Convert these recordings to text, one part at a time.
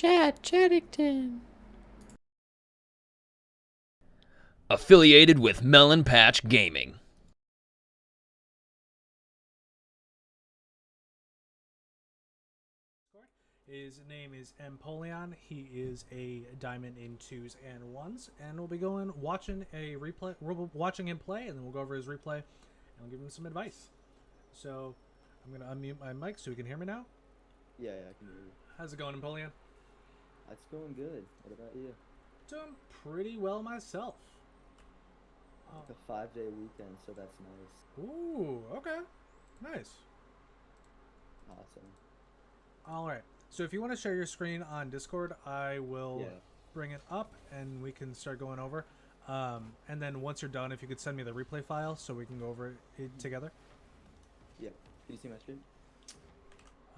Chaddington. Affiliated with Melon Patch Gaming. His name is Empoleon. He is a diamond in twos and ones, and we'll be going watching a replay. We're watching him play, and then we'll go over his replay, and we'll give him some advice. So I'm gonna unmute my mic so he can hear me now. Yeah, I can hear you. How's it going, Empoleon? That's going good. What about you? Doing pretty well myself. Like a 5-day weekend, so that's nice. Ooh, okay, nice. Awesome. All right. So if you want to share your screen on Discord, I will bring it up and we can start going over. And then once you're done, if you could send me the replay file so we can go over it together. Yeah. Can you see my screen?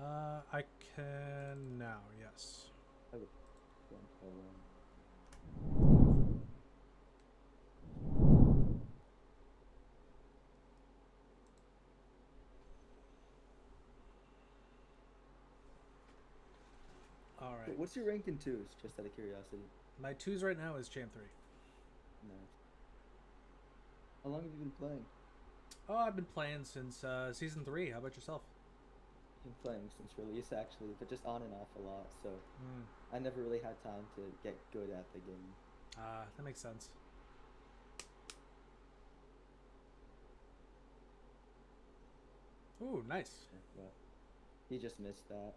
I can now, yes. Okay. All right. What's your rank in twos, just out of curiosity? My twos right now is Champ 3. Nice. How long have you been playing? Oh, I've been playing since Season 3. How about yourself? I've been playing since release, actually, but just on and off a lot, so I never really had time to get good at the game. That makes sense. Ooh, nice. But he just missed that.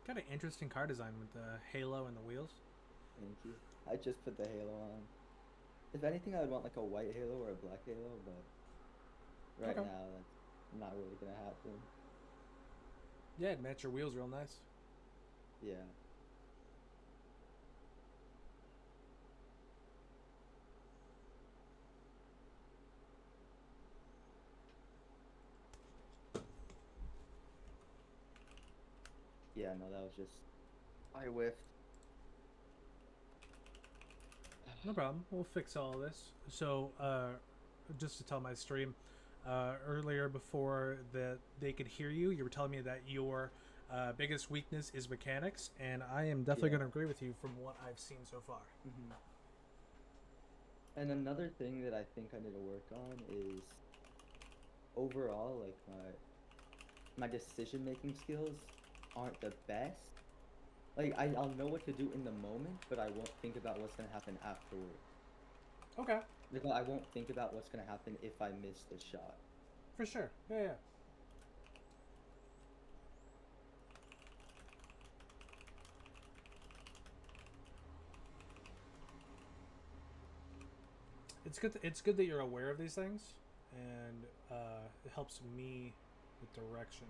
Got an interesting car design with the halo and the wheels. Thank you. I just put the halo on. If anything, I would want like a white halo or a black halo, but right now that's not really gonna happen. Yeah, it match your wheels real nice. Yeah. Yeah, no, that was just... I whiffed. No problem. We'll fix all this. So, just to tell my stream, earlier before that they could hear you, you were telling me that your biggest weakness is mechanics, and I am definitely going to agree with you from what I've seen so far. And another thing that I think I need to work on is overall, like my decision-making skills aren't the best. Like, I'll know what to do in the moment, but I won't think about what's going to happen afterward. Okay. Like, I won't think about what's going to happen if I miss the shot. For sure. Yeah. It's good that you're aware of these things, and it helps me with direction.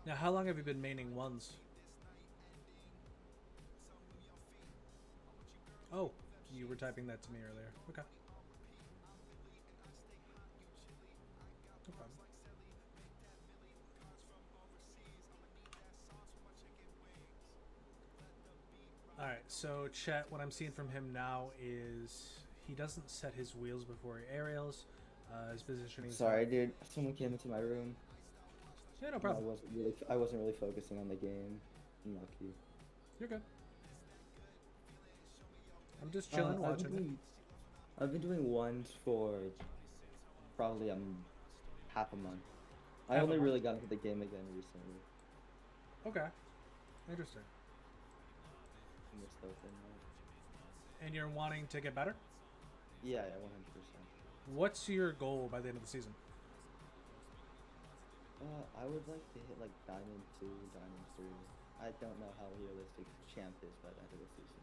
Now, how long have you been maining ones? Oh, you were typing that to me earlier. Okay. No problem. Alright, so chat, what I'm seeing from him now is he doesn't set his wheels before he aerials. His positioning. Sorry, dude. Someone came into my room. Yeah, no I problem. wasn't really focusing on the game. I'm lucky. You're good. I'm just chilling, watching it. I've been doing ones for probably half a month. I Half a only month. really got into the game again recently. Okay. Interesting. In this stuff and And you're wanting to get better? yeah, yeah, 100%. What's your goal by the end of the season? I would like to hit like Diamond 2, Diamond 3. I don't know how realistic Champ is by the end of the season.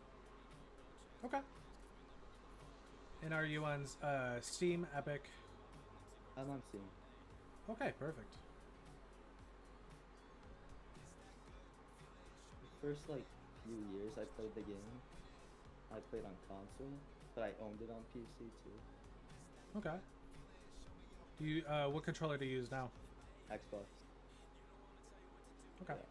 Okay. And are you on Steam, Epic? I'm on Steam. Okay, perfect. The first like few years I played the game, I played on console, but I owned it on PC too. Okay. Do you what controller do you use now? Xbox. Okay. Yeah.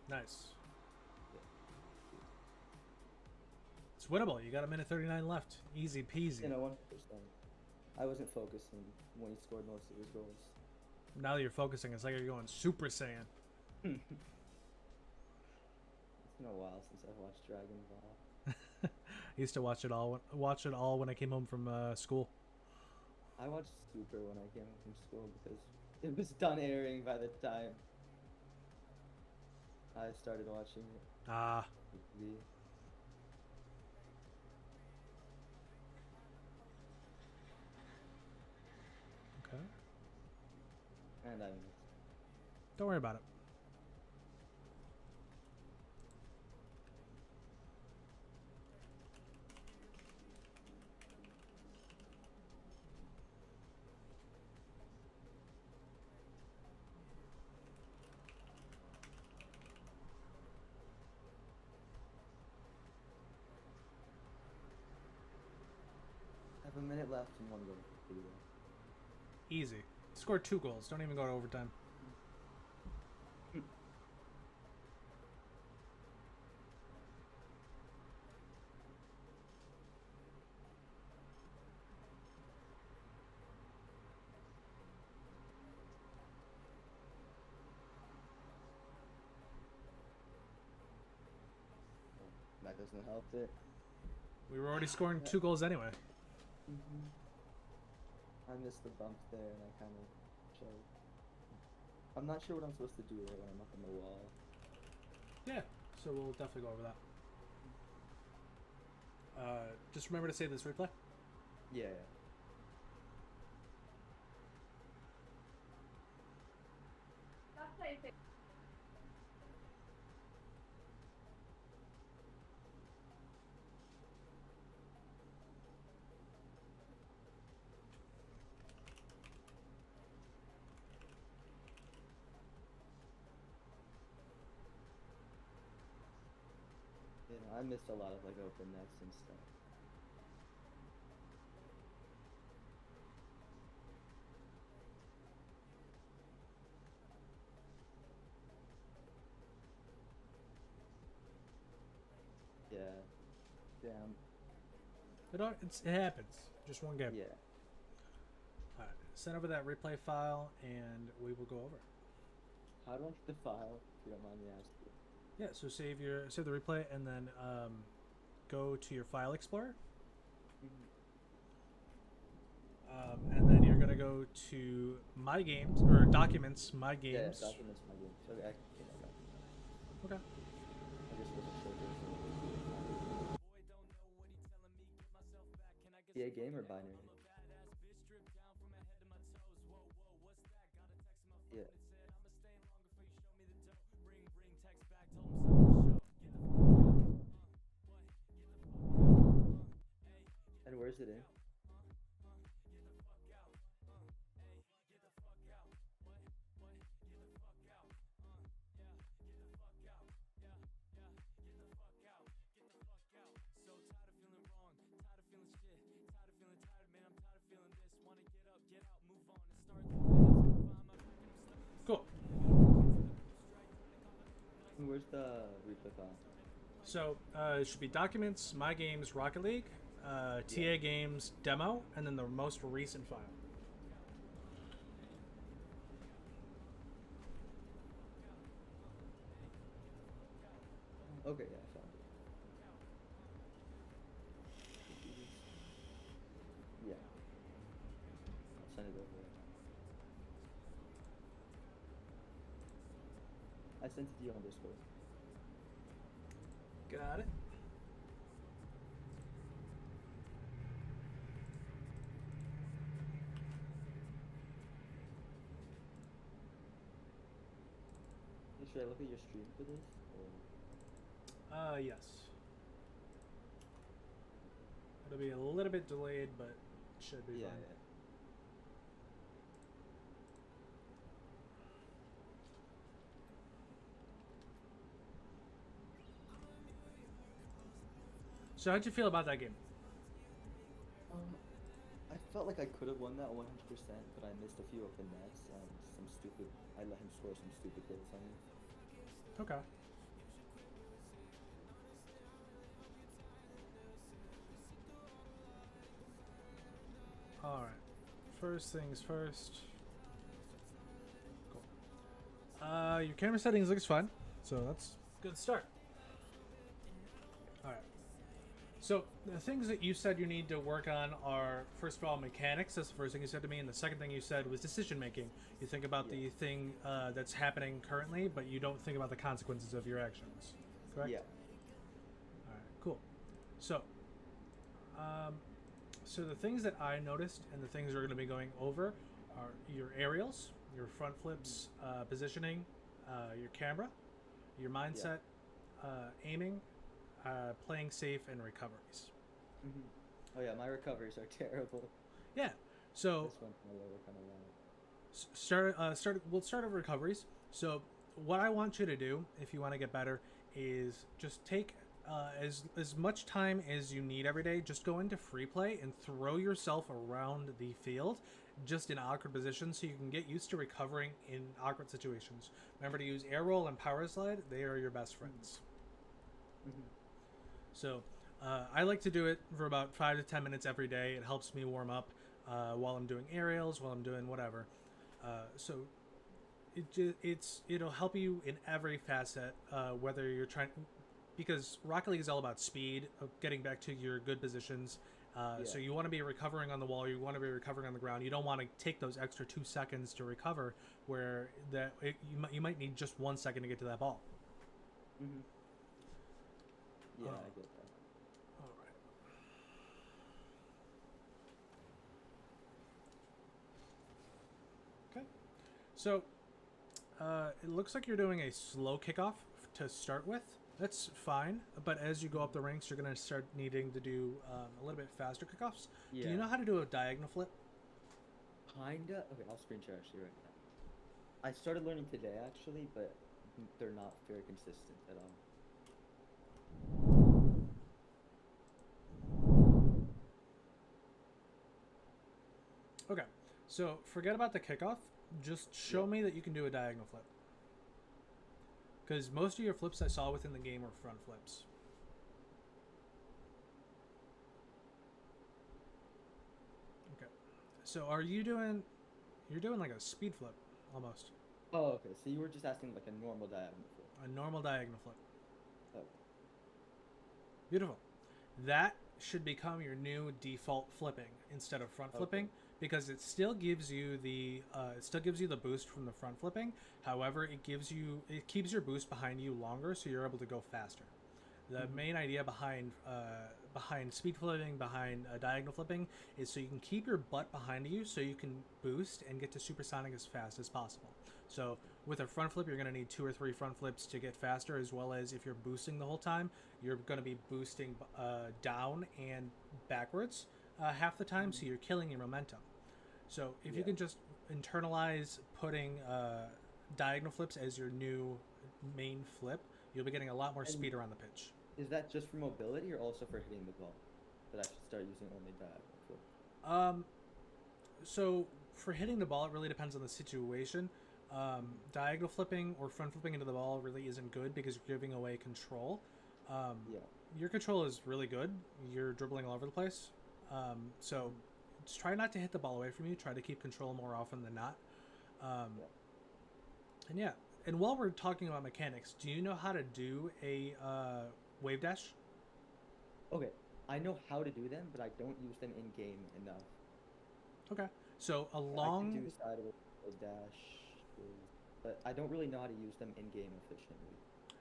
Nice. It's winnable. You got a minute 39 left. Easy peasy. You know, 100%. I wasn't focusing when he scored most of his goals. Now that you're focusing, it's like you're going Super Saiyan. It's been a while since I've watched Dragon Ball. I used to watch it all. Watch it all when I came home from school. I watched Super when I came home from school because it was done airing by the time I started watching it. Ah, The- okay. And I missed. Don't worry about it. I have a minute left and one goal for video. Easy. Scored 2 goals. Don't even go to overtime. That doesn't help it. We were already scoring 2 goals anyway. I missed the bump there and I kind of choked. I'm not sure what I'm supposed to do there when I'm up on the wall. Yeah, so we'll definitely go over that. Just remember to save this replay. Yeah. You know, I missed a lot of like open nets and stuff. Yeah. Damn. It happens. Just one game. Yeah. All right. Send over that replay file, and we will go over it. How do I get the file? If you don't mind me asking. Yeah. So save the replay, and then go to your file explorer, and then you're gonna go to My Games or Documents, My Games. Yeah, documents my game. Okay, I think I got it. Okay. I just wasn't sure if it was a game or binary. Yeah. And where's it in? Click on. So it should be Documents, My Games, Rocket League, TA Games, Demo, and then the most recent file. Okay, yeah, I found it. Yeah. I'll send it over right now. I sent it to you on Discord. Got it. Hey, should I look at your stream for this? Or... Yes. It'll be a little bit delayed, but it should be Yeah, fine. yeah. So how'd you feel about that game? I felt like I could have won that 100%, but I missed a few open nets and I let him score some stupid goals on me. Okay. All right. First things first. Cool. Your camera settings looks fine, so that's a good start. All right. So the things that you said you need to work on are, first of all, mechanics. That's the first thing you said to me, and the second thing you said was decision making. You think about the thing that's happening currently, but you don't think about the consequences of your actions. Correct? Yeah. All right. Cool. So, so the things that I noticed and the things we're going to be going over are your aerials, your front flips, positioning, your camera, your mindset, aiming, playing safe, and recoveries. Mm-hmm. Oh yeah, my recoveries are terrible. Yeah. So This one's my lower kind of loud. we'll start over recoveries. So what I want you to do, if you want to get better, is just take as much time as you need every day. Just go into free play and throw yourself around the field, just in awkward positions, so you can get used to recovering in awkward situations. Remember to use air roll and power slide; they are your best friends. Mm-hmm. So I like to do it for about 5 to 10 minutes every day. It helps me warm up while I'm doing aerials, while I'm doing whatever. So it'll help you in every facet, whether you're trying, because Rocket League is all about speed, of getting back to your good positions. So you want to be recovering on the wall, you want to be recovering on the ground. You don't want to take those extra 2 seconds to recover, where you might need just 1 second to get to that ball. Mm-hmm. Yeah, I get that. All right. Okay. So it looks like you're doing a slow kickoff to start with. That's fine, but as you go up the ranks, you're going to start needing to do a little bit faster kickoffs. Yeah. Do you know how to do a diagonal flip? Kinda. Okay, I'll screen share actually right now. I started learning today actually, but they're not very consistent at all. Okay, so forget about the kickoff. Just show me that you can do a diagonal flip. Because most of your flips I saw within the game were front flips. Okay, so you're doing like a speed flip, almost. Oh, okay. So you were just asking like a normal diagonal flip. A normal diagonal flip. Oh. Beautiful. That should become your new default flipping instead of front flipping, because it still gives you the boost from the front flipping. However, it keeps your boost behind you longer, so you're able to go faster. The main idea behind speed flipping, behind diagonal flipping, is so you can keep your butt behind you, so you can boost and get to supersonic as fast as possible. So with a front flip, you're going to need 2 or 3 front flips to get faster, as well as if you're boosting the whole time, you're going to be boosting down and backwards half the time, so you're killing your momentum. So if you can just internalize putting diagonal flips as your new main flip, you'll be getting a lot more speed around the pitch. Is that just for mobility or also for hitting the ball? That I should start using only diagonal flip? So for hitting the ball, it really depends on the situation. Diagonal flipping or front flipping into the ball really isn't good because you're giving away control. Um, Yeah. your control is really good. You're dribbling all over the place. So Mhm. just try not to hit the ball away from you. Try to keep control more often than not. Um, Yeah. and yeah, and while we're talking about mechanics, do you know how to do a wave dash? Okay. I know how to do them, but I don't use them in game enough. Okay. So a I can long do sideways dashes, but I don't really know how to use them in game efficiently.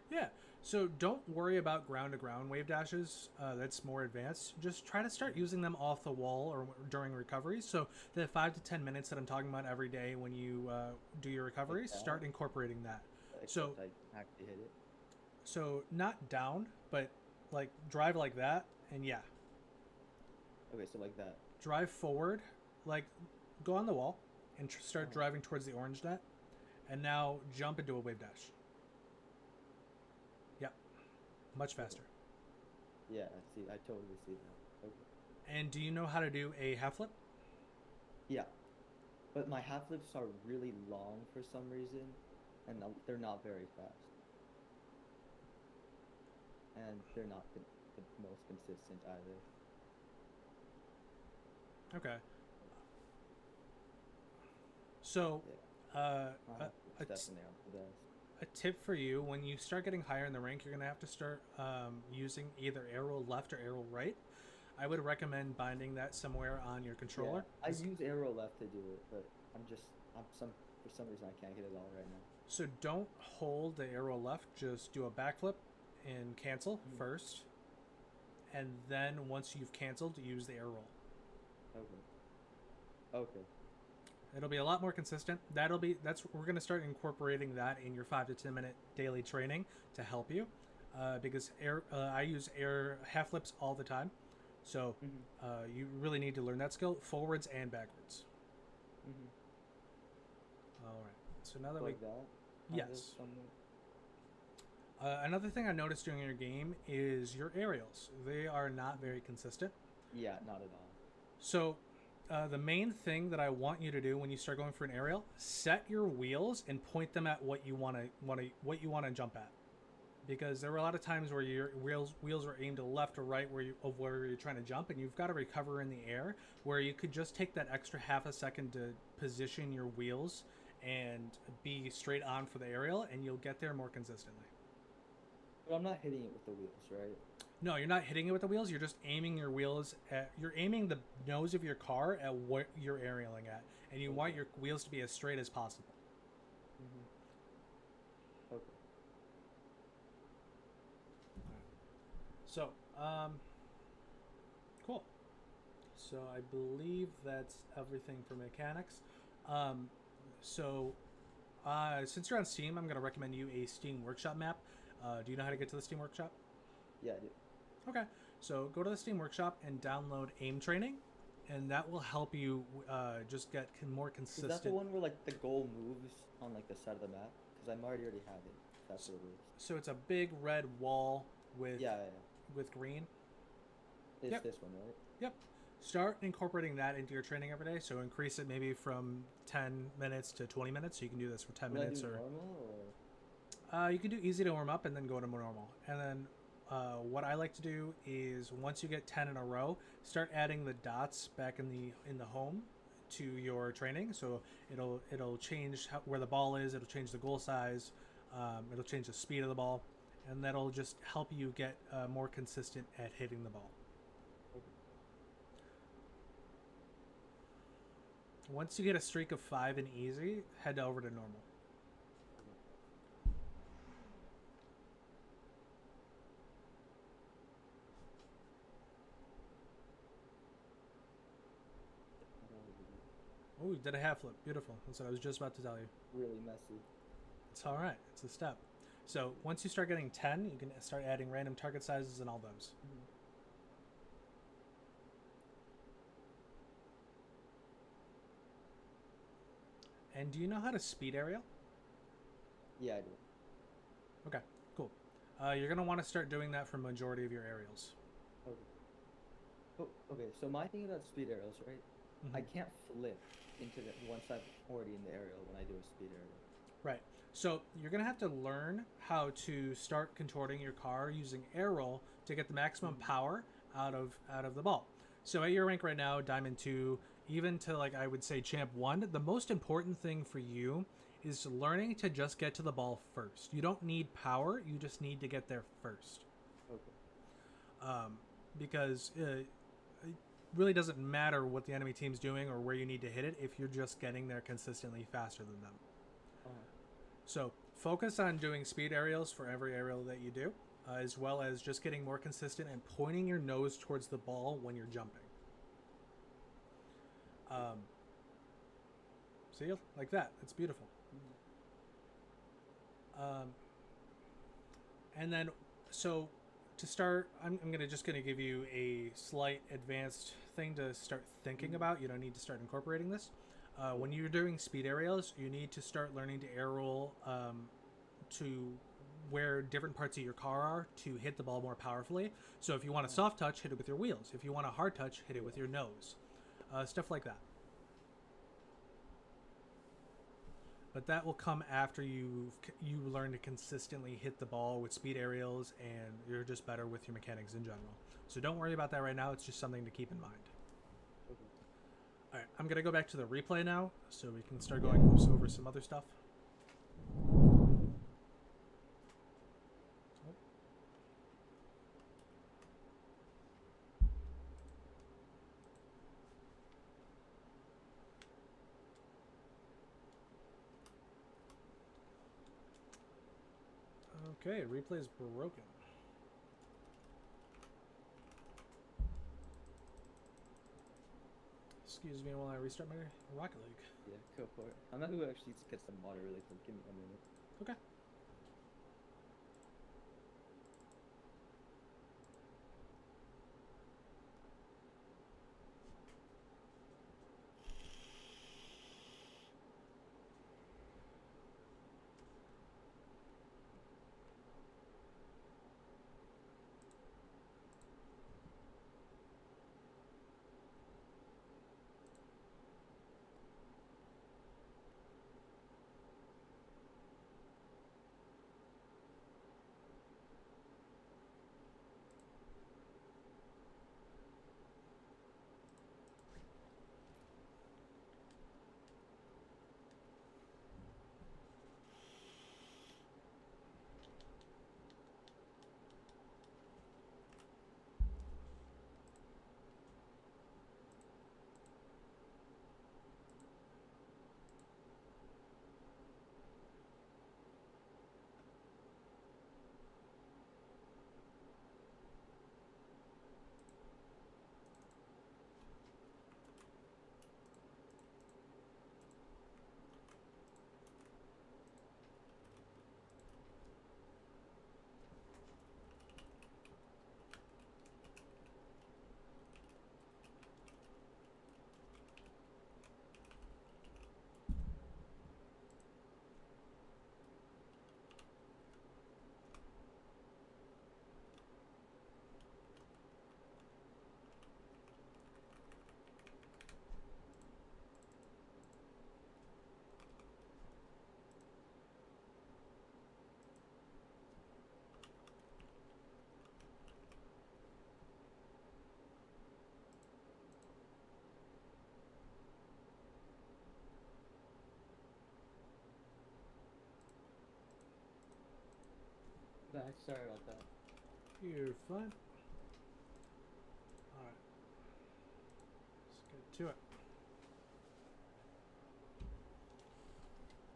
Yeah. So don't worry about ground to ground wave dashes. That's more advanced. Just try to start Mhm. using them off the wall or during recoveries. So the 5 to 10 minutes that I'm talking about every day when you do your Like recoveries, that, start incorporating that. So except I actually hit it. not down, but like drive like that, and yeah, Okay, so like that. drive forward, like go on the wall and start Uh-huh. driving towards the orange net, and now jump into a wave dash. Yep, much Okay. faster. Yeah, I see. I totally see that. Okay. And do you know how to do a half flip? Yeah, but my half flips are really long for some reason, and they're not very fast, and they're not the most consistent either. Okay. So, Yeah, uh, my a, half flips a, t- definitely aren't the best. a tip for you when you start getting higher in the rank, you're going to have to start using either arrow left or arrow right. I would recommend binding that somewhere on your Yeah, controller. I use arrow left to do it, but I'm some for some reason I can't get it all right now. So don't hold the arrow left, just do a backflip and cancel Mhm. first. And then once you've canceled, use the arrow roll. Okay. Okay. It'll be a lot more consistent. That's we're going to start incorporating that in your 5 to 10 minute daily training to help you, because I use air half flips all the time, so Mhm. you really need to learn that skill forwards and backwards. Mhm. All right. So now that So we like that, kind of yes, somewhat. another thing I noticed during your game is your aerials. They are not Mhm. very consistent. Yeah, not at all. So the main thing that I want you to do when you start going for an aerial, set your wheels and point them at what you want to jump at. Because there were a lot of times where your wheels were aimed to the left or right of where you're trying to jump, and you've got to recover in the air. Where you could just take that extra half a second to position your wheels and be straight on for the aerial, and you'll get there more consistently. But I'm not hitting it with the wheels, right? No, you're not hitting it with the wheels. You're just aiming your wheels at. You're aiming the nose of your car at what you're aerialing at, and you want Okay. your wheels to be as straight as possible. Mhm. Okay. So, cool. So I believe that's everything for mechanics. Um, so since you're on Steam, I'm going to recommend you a Steam Workshop map. Do you know how to get to the Steam Workshop? Yeah, I do. Okay. So go to the Steam Workshop and download aim training, and that will help you just get more Is that the consistent. one where like the goal moves on like the side of the map? Because I might already have it. That's what it is. So it's a big red wall with Yeah, yeah, green. yeah. It's Yep. this one, right? Yep. Start incorporating that into your training every day. So increase it maybe from 10 minutes to 20 minutes. So you can do this for 10 Should I do minutes or normal or? you can do easy to warm up and then go to normal. And then what I like to do is once you get 10 in a row, start adding the dots back in the home to your training. So it'll change where the ball is. It'll change the goal size. It'll change the speed of the ball, and that'll just help you get more consistent at hitting the ball. Okay. Once you get a streak of 5 in easy, head over to normal. Okay. How do I do that? Oh, you did a half flip. Beautiful. That's what I was just about to tell you. Really messy. It's all right. It's a step. So once you start getting 10, you can start adding random target sizes and all those. Mhm. And do you know how to speed aerial? Yeah, I do. Okay, cool. You're gonna want to start doing that for majority of your aerials. Okay. Oh, okay. So my thing about speed arrows, right? I Hmm. can't flip into the once I'm already in the aerial when I do a speed aerial. Right. So you're gonna have to learn how to start contorting your car using air roll to get the maximum power out of the ball. So at your rank right now, Diamond 2, even to like I would say Champ 1, the most important thing for you is learning to just get to the ball first. You don't need power, you just need to get there first. Okay. Because it really doesn't matter what the enemy team's doing or where you need to hit it if you're just getting there consistently faster than them. So focus on doing speed aerials for every aerial that you do, as well as just getting more consistent and pointing your nose towards the ball when you're jumping. See, like that. It's beautiful. And then, so to start, I'm gonna give you a slight advanced thing to start thinking about. You don't need to start incorporating this. When you're doing speed aerials, you need to start learning to air roll to where different parts of your car are to hit the ball more powerfully. So if you want a soft touch, hit it with your wheels. If you want a hard touch, hit it with your nose. Stuff like that. But that will come after you learn to consistently hit the ball with speed aerials, and you're just better with your mechanics in general. So don't worry about that right now. It's just something to keep in mind. Okay. All right, I'm gonna go back to the replay now, so we can start going over some other stuff. Okay, replay is broken. Excuse me while I restart my Rocket League. Yeah, go for it. I'm gonna go actually get some water really quick. Give me a minute. Okay. Back. Sorry about that. You're fine. Alright. Let's get to it.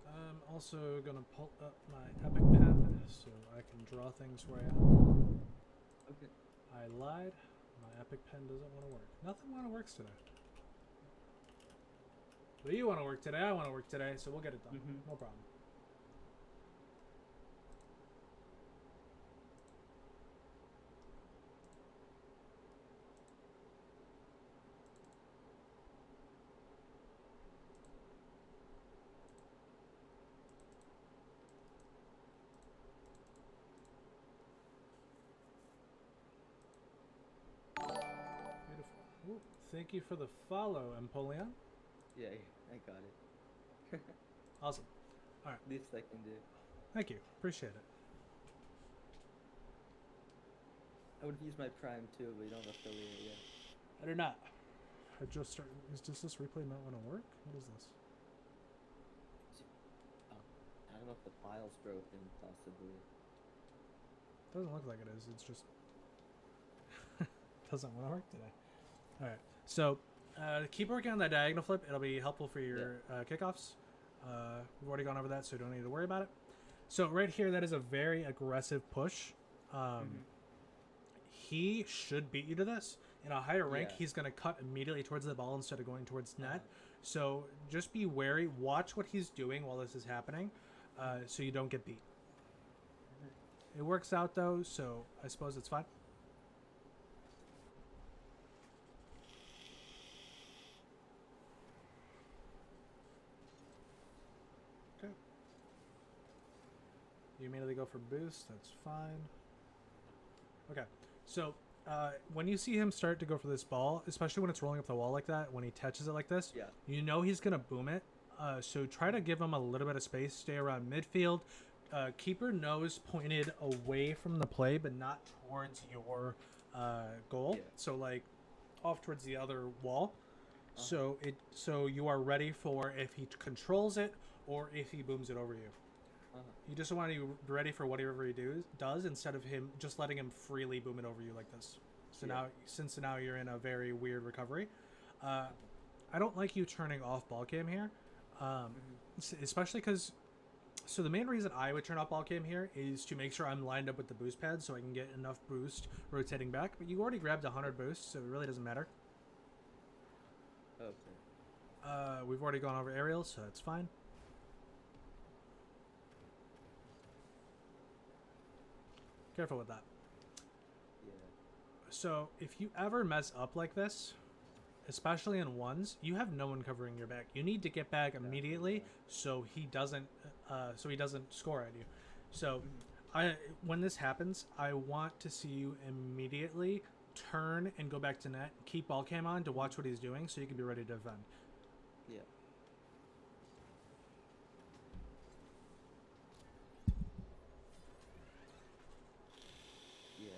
I'm also gonna pull up my Epic Pen so I can draw things for you. Okay. I lied. My Epic Pen doesn't want to work. Nothing works today. But you want to work today, I want to work today, so we'll get it done. No problem. Beautiful. Ooh, thank you for the follow, Empoleon. Yeah, I got it. Awesome. All right. Least I can do. Thank you. Appreciate it. I would have used my prime too, but you don't affiliate yet. I do not. I just started. Does this replay not want to work? What is this? Oh, I don't know if the file's broken, possibly. Doesn't look like it is. It's just doesn't want to work today. All right. So keep working on that diagonal flip. It'll be helpful for your kickoffs. We've already gone over that, so you don't need to worry about it. So right here, that is a very aggressive push. He should beat you to this. In a higher rank, he's going to cut immediately towards the ball instead of going towards net. So just be wary. Watch what he's doing while this is happening, so you don't get beat. It works out though, so I suppose it's fine. Okay. You immediately go for boost. That's fine. Okay. So when you see him start to go for this ball, especially when it's rolling up the wall like that, when he touches it like this, you know he's going to boom it. So try to give him a little bit of space. Stay around midfield. Keep your nose pointed away from the play, but not towards your goal. So like off towards the other wall. So you are ready for if he controls it or if he booms it over you. You just want to be ready for whatever he does instead of him just letting him freely boom it over you like this. So now you're in a very weird recovery. I don't like you turning off ball cam here, especially because. So the main reason I would turn off ball cam here is to make sure I'm lined up with the boost pad so I can get enough boost rotating back. But you already grabbed 100 boosts, so it really doesn't matter. Okay. We've already gone over aerials, so that's fine. Careful with that. Yeah. So if you ever mess up like this, especially in ones, you have no one covering your back. You need to get back immediately so he doesn't score at you. So when this happens, I want to see you immediately turn and go back to net, keep ball cam on to watch what he's doing so you can be ready to defend. Yeah. Yeah.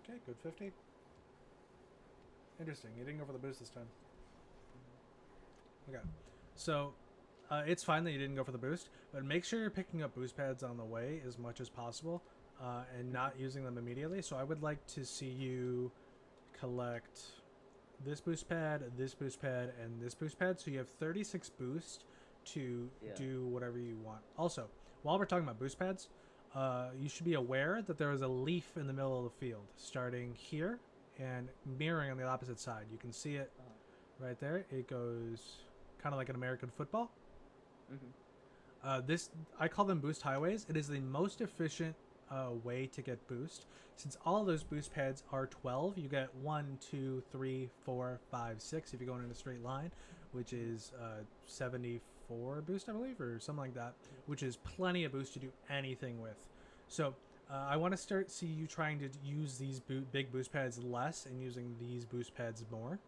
Okay, good 50. Interesting. You didn't go for the boost this time. Okay. So it's fine that you didn't go for the boost, but make sure you're picking up boost pads on the way as much as possible and not using them immediately. So I would like to see you collect this boost pad, and this boost pad. So you have 36 boost to do whatever you want. Also, while we're talking about boost pads, you should be aware that there is a leaf in the middle of the field starting here and mirroring on the opposite side. You can see it right there. It goes kind of like an American football. This I call them boost highways. It is the most efficient way to get boost. Since all those boost pads are 12, you get 1, 2, 3, 4, 5, 6 if you're going in a straight line, which is 74 boost, I believe, or something like that, which is plenty of boost to do anything with. So I want to see you trying to use these big boost pads less and using these boost pads more.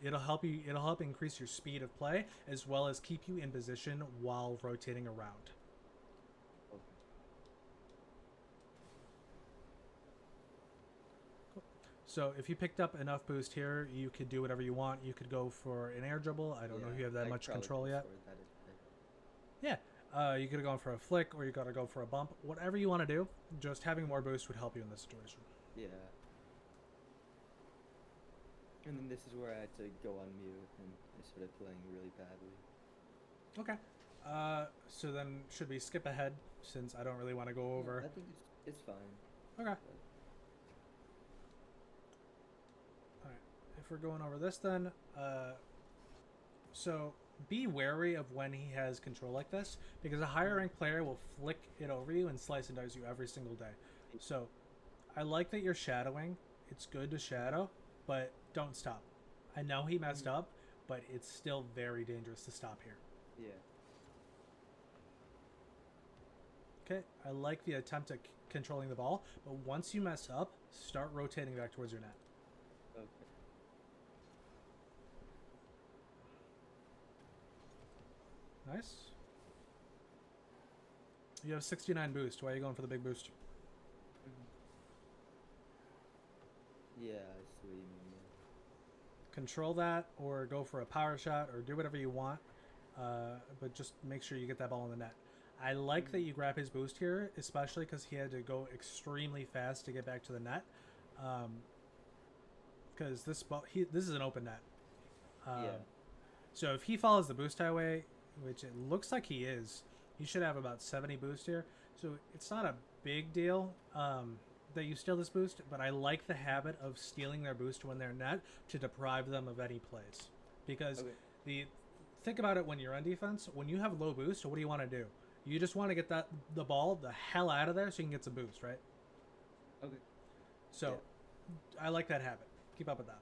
It'll help increase your speed of play as well as keep you in position while rotating around. Cool. So if you picked up enough boost here, you could do whatever you want. You could go for an air dribble. I don't know if you have that much control yet. Yeah. You could have gone for a flick, or you got to go for a bump. Whatever you want to do, just having more boost would help you in this situation. Yeah. And then this is where I had to go on mute, and I started playing really badly. Okay. So then should we skip ahead, since I don't really want to go over? I think it's fine. Okay. Alright. If we're going over this then, so be wary of when he has control like this, because a higher ranked player will flick it over you and slice and dice you every single day. So I like that you're shadowing. It's good to shadow, but don't stop. I know he messed up, but it's still very dangerous to stop here. Yeah. Okay, I like the attempt at controlling the ball, but once you mess up, start rotating back towards your net. Okay. Nice. You have 69 boost. Why are you going for the big boost? Yeah, I see what you mean. Yeah. Control that, or go for a power shot, or do whatever you want. But just make sure you get that ball in the net. I like that you grab his boost here, especially because he had to go extremely fast to get back to the net. Because this is an open net. Yeah. So if he follows the boost highway, which it looks like he is, he should have about 70 boost here. So it's not a big deal that you steal this boost, but I like the habit of stealing their boost when they're net to deprive them of any plays. Because think about it when you're on defense. When you have low boost, what do you want to do? You just want to get the ball the hell out of there so you can get some boost, right? Okay. So I like that habit. Keep up with that.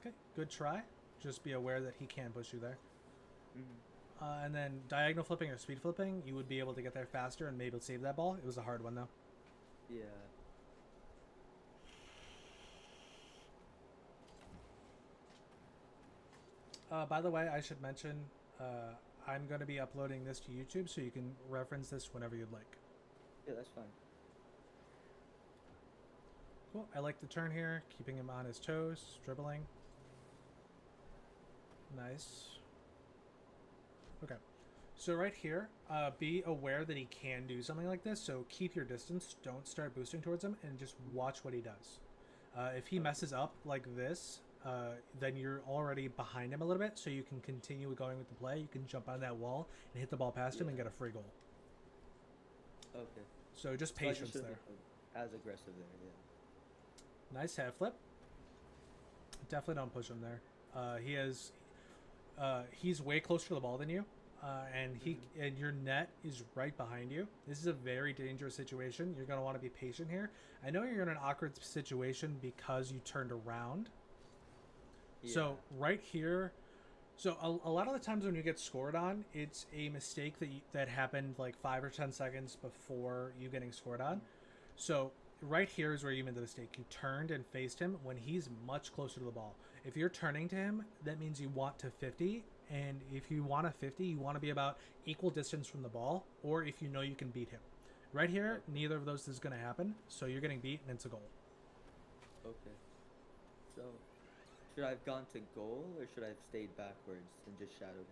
Okay, good try. Just be aware that he can push you there. And then diagonal flipping or speed flipping, you would be able to get there faster and maybe save that ball. It was a hard one, though. Yeah. By the way, I should mention I'm going to be uploading this to YouTube, so you can reference this whenever you'd like. Yeah, that's fine. Cool. I like the turn here, keeping him on his toes, dribbling. Nice. Okay. So right here, be aware that he can do something like this, so keep your distance. Don't start boosting towards him, and just watch what he does. If he messes up like this, then you're already behind him a little bit, so you can continue going with the play. You can jump on that wall and hit the ball past him and get a free goal. Okay. So just So I patience shouldn't there. be as aggressive there, yeah. Nice half flip. Definitely don't push him there. He's way closer to the ball than you, and your net is right behind you. This is a very dangerous situation. You're gonna want to be patient here. I know you're in an awkward situation because you turned around. Yeah. So right here, so a lot of the times when you get scored on, it's a mistake that happened like 5 or 10 seconds before you getting scored on. So right here is where you made the mistake. You turned and faced him when he's much closer to the ball. If you're turning to him, that means you want to 50, and if you want a 50, you want to be about equal distance from the ball, or if you know you can beat him. Right here, neither of those is going to happen, so you're getting beat, and it's a goal. Okay. So, should I have gone to goal, or should I have stayed backwards and just shadowed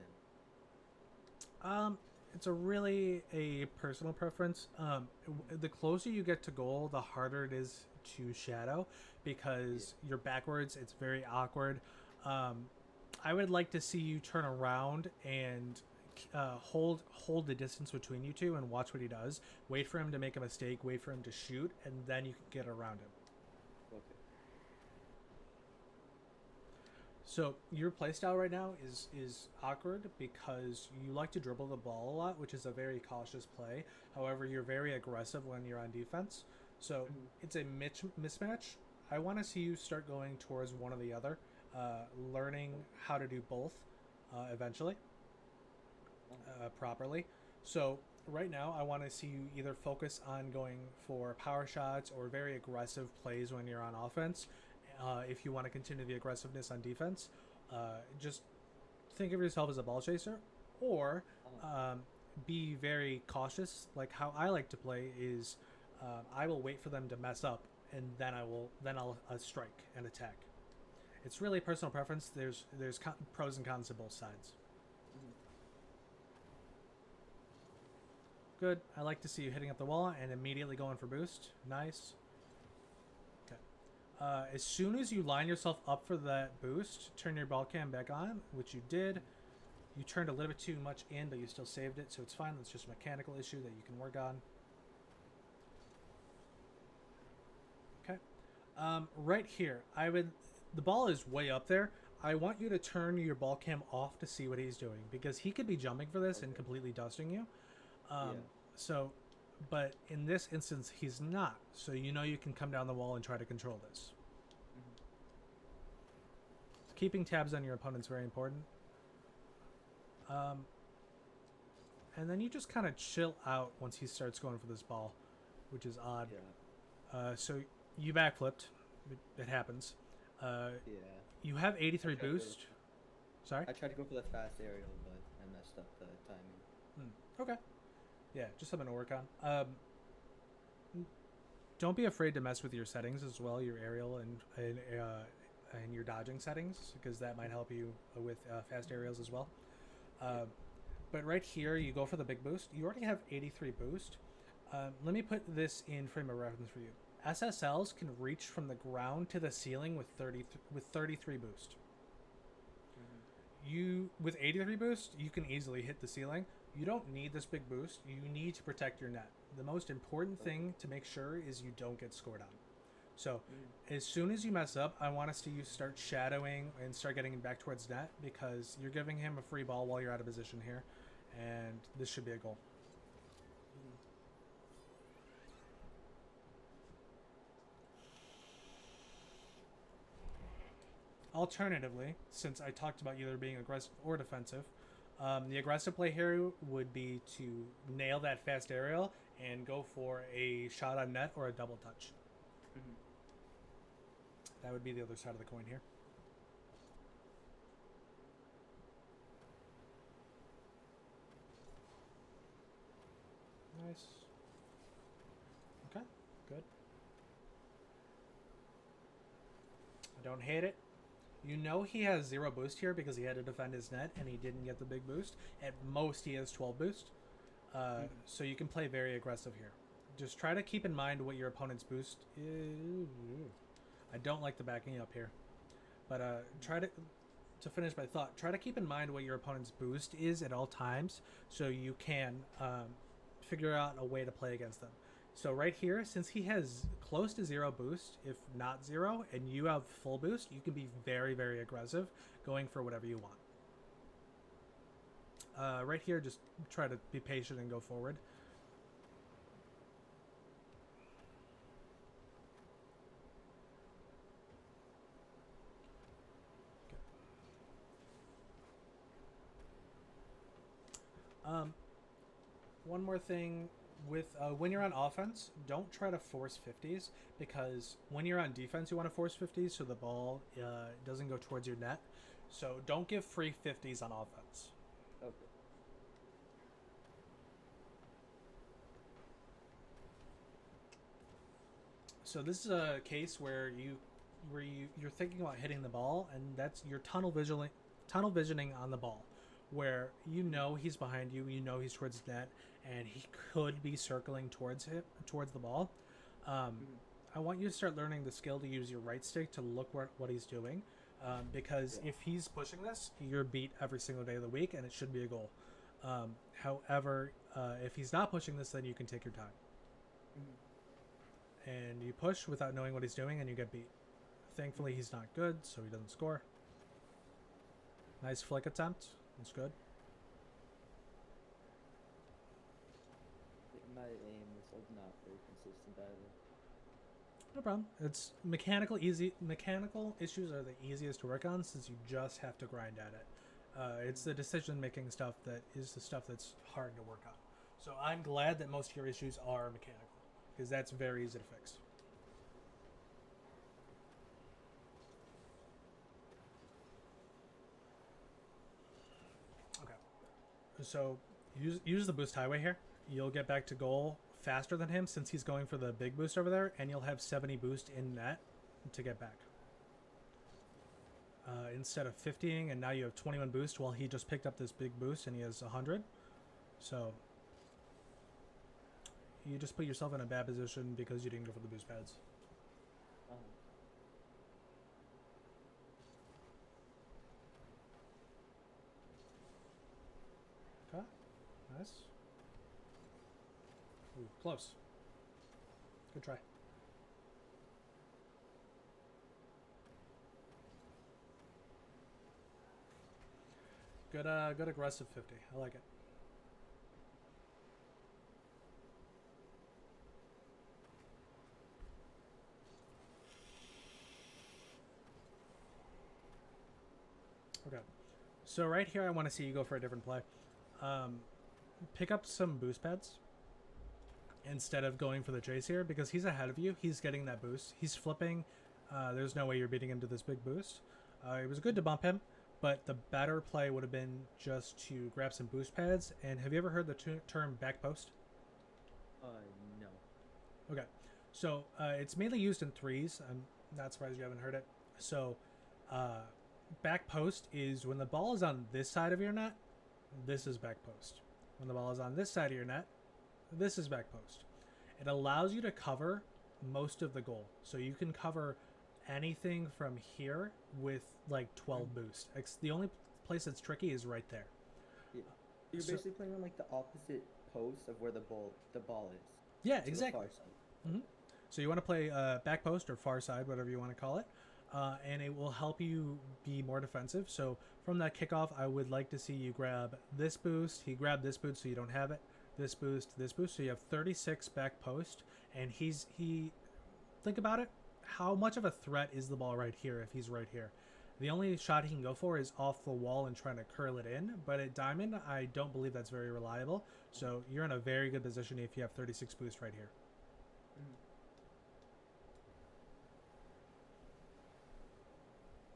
him? It's a personal preference. The closer you get to goal, the harder it is to shadow because you're backwards. It's very awkward. I would like to see you turn around and hold the distance between you two and watch what he does. Wait for him to make a mistake. Wait for him to shoot, and then you can get around him. Okay. So your playstyle right now is awkward because you like to dribble the ball a lot, which is a very cautious play. However, you're very aggressive when you're on defense. So it's a mismatch. I want to see you start going towards one or the other, learning how to do both eventually properly. So right now, I want to see you either focus on going for power shots or very aggressive plays when you're on offense. If you want to continue the aggressiveness on defense, just think of yourself as a ball chaser, or be very cautious. Like how I like to play is, I will wait for them to mess up, and then I'll strike and attack. It's really personal preference. There's pros and cons to both sides. Good. I like to see you hitting up the wall and immediately going for boost. Nice. As soon as you line yourself up for that boost, turn your ball cam back on, which you did. You turned a little bit too much in, but you still saved it, so it's fine. That's just a mechanical issue that you can work on. Okay. Right here, the ball is way up there. I want you to turn your ball cam off to see what he's doing, because he could be jumping for this and completely dusting you. But in this instance, he's not. So you know you can come down the wall and try to control this. Keeping tabs on your opponent's very important. And then you just kind of chill out once he starts going for this ball, which is odd. Yeah. So you backflipped. It happens. Yeah. You have 83 boost. Sorry? I tried to go for the fast aerial, but messed up the timing. Okay. Yeah, just something to work on. Don't be afraid to mess with your settings as well, your aerial and your dodging settings, because that might help you with fast aerials as well. But right here, you go for the big boost. You already have 83 boost. Let me put this in frame of reference for you. SSLs can reach from the ground to the ceiling with 33 boost. You with 83 boost, you can easily hit the ceiling. You don't need this big boost. You need to protect your net. The most important thing to make sure is you don't get scored on. So as soon as you mess up, I want to see you start shadowing and start getting back towards net, because you're giving him a free ball while you're out of position here, and this should be a goal. Alternatively, since I talked about either being aggressive or defensive, the aggressive play here would be to nail that fast aerial and go for a shot on net or a double touch. That would be the other side of the coin here. Nice. Okay, good. I don't hate it. You know he has 0 boost here because he had to defend his net and he didn't get the big boost. At most, he has 12 boost. So you can play very aggressive here. Just try to keep in mind what your opponent's boost is. I don't like the backing up here. But try to finish my thought, try to keep in mind what your opponent's boost is at all times so you can figure out a way to play against them. So right here, since he has close to 0 boost, if not 0, and you have full boost, you can be very, very aggressive, going for whatever you want. Right here, just try to be patient and go forward. Okay. One more thing. With when you're on offense, don't try to force 50s, because when you're on defense, you want to force 50s so the ball doesn't go towards your net. So don't give free 50s on offense. Okay. So this is a case where you're thinking about hitting the ball, and that's your tunnel visioning on the ball, where you know he's behind you, you know he's towards the net, and he could be circling towards the ball. I want you to start learning the skill to use your right stick to look what he's doing, because if he's pushing this, you're beat every single day of the week, and it should be a goal. However, if he's not pushing this, then you can take your time. And you push without knowing what he's doing, and you get beat. Thankfully, he's not good, so he doesn't score. Nice flick attempt. That's good. My aim is not very consistent either. No problem. It's mechanical issues are the easiest to work on, since you just have to grind at it. It's the decision-making stuff that is the stuff that's hard to work on. So I'm glad that most of your issues are mechanical, because that's very easy to fix. Okay. So use the boost highway here. You'll get back to goal faster than him, since he's going for the big boost over there, and you'll have 70 boost in net to get back. Instead of 50ing, and now you have 21 boost, while he just picked up this big boost and he has 100. So you just put yourself in a bad position because you didn't go for the boost pads. Okay, nice. Ooh, close. Good try. Good aggressive 50. I like it. Okay. So right here, I want to see you go for a different play. Pick up some boost pads instead of going for the chase here, because he's ahead of you. He's getting that boost. He's flipping. There's no way you're beating him to this big boost. It was good to bump him, but the better play would have been just to grab some boost pads. And have you ever heard the term back post? Uh, no. Okay, so it's mainly used in threes. I'm not surprised you haven't heard it. So, uh, back post is when the ball is on this side of your net. This is back post. When the ball is on this side of your net, this is back post. It allows you to cover most of the goal, so you can cover anything from here with like 12 boost. The only place that's tricky is right there. Yeah. You're So- basically playing on like the opposite post of where the ball is. Yeah, To the exactly. far side. Mhm. So you want to play back post or far side, whatever you want to call it, and it will help you be more defensive. So from that kickoff, I would like to see you grab this boost. He grabbed this boost, so you don't have it. This boost, this boost. So you have 36 back post, and he. Think about it. How much of a threat is the ball right here if he's right here? The only shot he can go for is off the wall and trying to curl it in. But at diamond, I don't believe that's very reliable. So you're in a very good position if you have 36 boost right here. Mhm.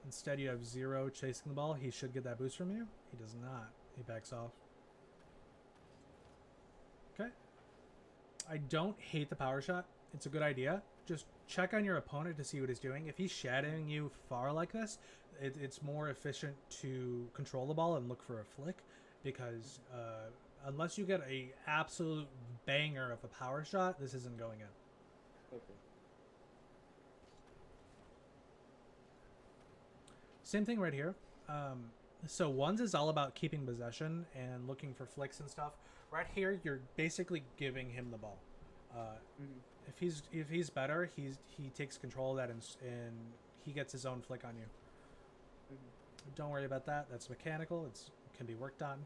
Instead, you have 0 chasing the ball. He should get that boost from you. He does not. He backs off. Okay. I don't hate the power shot. It's a good idea. Just check on your opponent to see what he's doing. If he's shadowing you far like this, it's more efficient to control the ball and look for a flick, because unless you get a absolute banger of a power shot, this isn't going in. Okay. Same thing right here. So ones is all about keeping possession and looking for flicks and stuff. Right here, you're basically giving him the ball. Mhm. If he's better, he takes control of that and he gets his own flick on you. Mhm. Don't worry about that. That's mechanical. It can be worked on.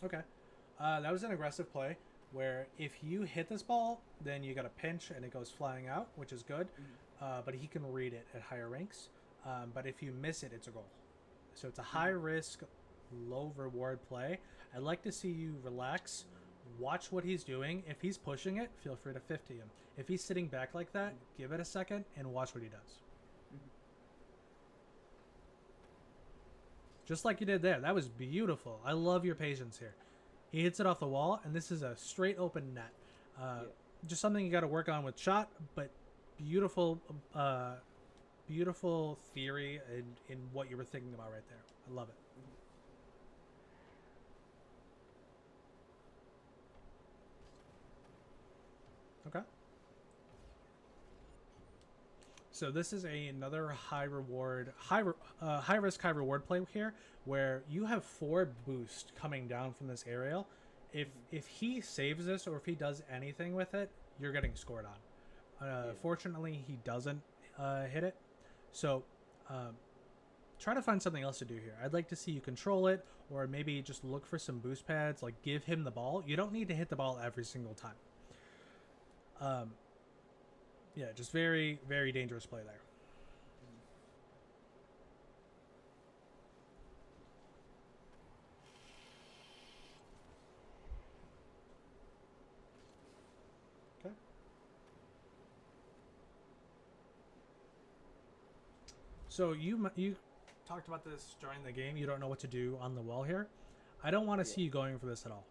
Okay. That was an aggressive play where if you hit this ball, then you got a pinch and it goes flying out, which is good. But he can read it at higher ranks. But if you miss it, it's a goal. So it's a high risk, low reward play. I'd like to see you relax, watch what he's doing. If he's pushing it, feel free to 50 him. If he's sitting back like that, give it a second and watch what he does. Mhm. Just like you did there. That was beautiful. I love your patience here. He hits it off the wall, and this is a straight open net. Yeah. Just something you got to work on with shot, but beautiful, beautiful theory in what you were thinking about right there. I love it. Okay. So this is another high reward, high risk, high reward play here, where you have 4 boost coming down from this aerial. If he saves this or if he does anything with it, you're getting scored on. Fortunately, he doesn't hit it. So try to find something else to do here. I'd like to see you control it, or maybe just look for some boost pads. Like give him the ball. You don't need to hit the ball every single time. Yeah, just very, very dangerous play there. Okay. So you talked about this during the game. You don't know what to do on the wall here. I don't want to see you going for this at all.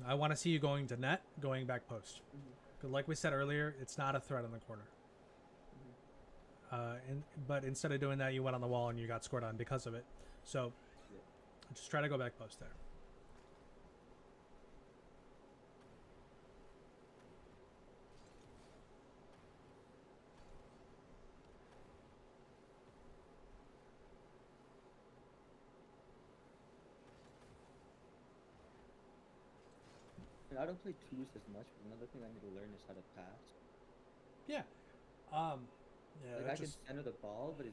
I want to see you going to net, going back post. Like we said earlier, it's not a threat in the corner. But instead of doing that, you went on the wall and you got scored on because of it. So just try to go back post there. I don't play twos as much, but another thing I need to learn is how to pass. Yeah. Yeah. Like I can center the ball, but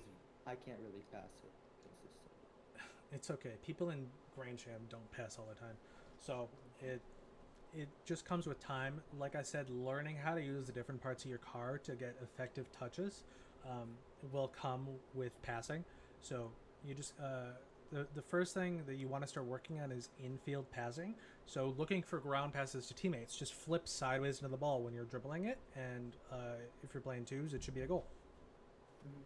I can't really pass it consistently. It's okay. People in Grand Jam don't pass all the time, so it just comes with time. Like I said, learning how to use the different parts of your car to get effective touches will come with passing. So you just the first thing that you want to start working on is infield passing. So looking for ground passes to teammates. Just flip sideways into the ball when you're dribbling it, and if you're playing twos, it should be a goal. Mhm.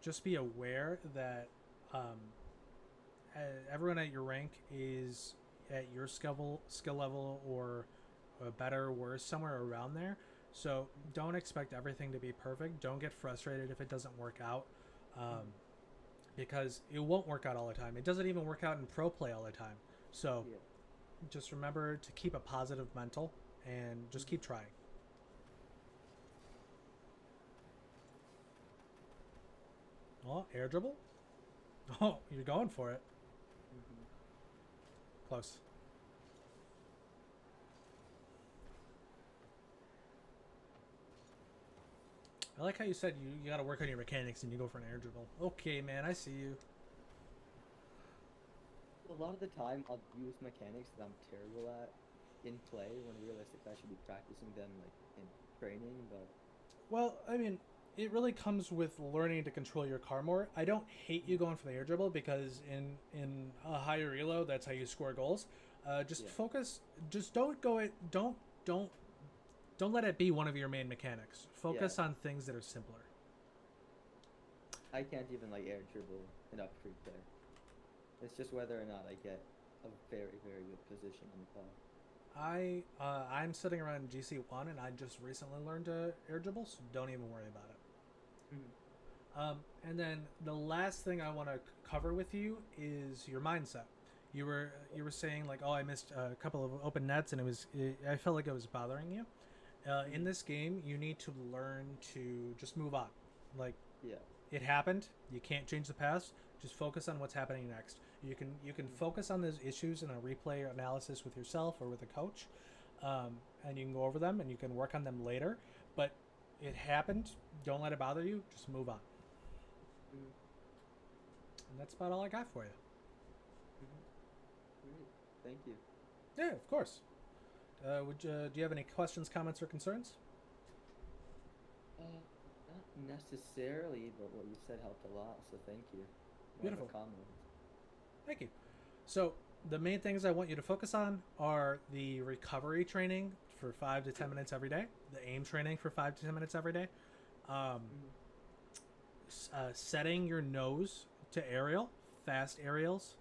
Just be aware that um, everyone at your rank is at your skill level or better or worse, somewhere around there. So don't expect everything to be perfect. Don't get frustrated if it doesn't work out, Mhm. because it won't work out all the time. It doesn't even work out in pro play all the time. So Yeah. just remember to keep a positive mental and just Mhm. keep trying. Oh, air dribble. Oh, you're going for it. Mhm. Close. I like how you said you got to work on your mechanics and you go for an air dribble. Okay, man, I see you. A lot of the time, I'll use mechanics that I'm terrible at in play when realistically I should be practicing them like in training. But Well, I mean, it really comes with learning to control your car more. I don't hate you Mhm. going for the air dribble because in a higher elo, that's how you score goals. Just Yeah, focus. Just don't go it. Don't don't let it be one of your main mechanics. yeah, Focus on things that are simpler. I can't even like air dribble enough free play. It's just whether or not I get a very, very good position on the car. I'm sitting around GC1 and I just recently learned to air dribble, so don't even worry about it. Mhm. And then the last thing I want to cover with you is your mindset. You were saying like, oh, I missed a couple of open nets, and I felt like it was bothering you. In Mhm. this game, you need to learn to just move on. Like Yeah. it happened, you can't change the past. Just focus on what's happening next. You can Mhm. focus on those issues in a replay analysis with yourself or with a coach, and you can go over them and you can work on them later. But it happened. Don't let it bother you. Just move on. Mhm. And that's about all I got for you. Mhm. Great. Thank you. Yeah, of course. Do you have any questions, comments, or concerns? Uh, Not necessarily, but what you said helped a lot, so thank you. More of a Beautiful. comment. Thank you. So the main things I want you to focus on are the recovery training for 5 to 10 minutes every day, the aim training for 5 to 10 minutes every day, um, Mhm. setting your nose to aerial, fast aerials,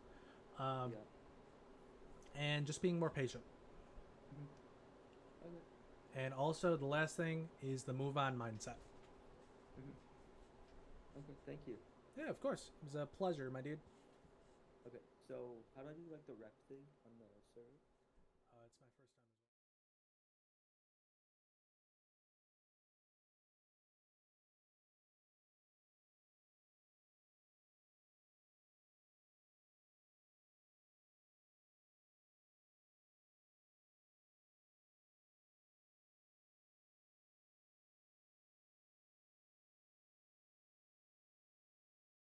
um, Yeah. and just being more patient. Mhm. Okay. And also, the last thing is the move on mindset. Mhm. Okay. Thank you. Yeah, of course. It was a pleasure, my dude. Okay. So how do I do like the rep thing on the server?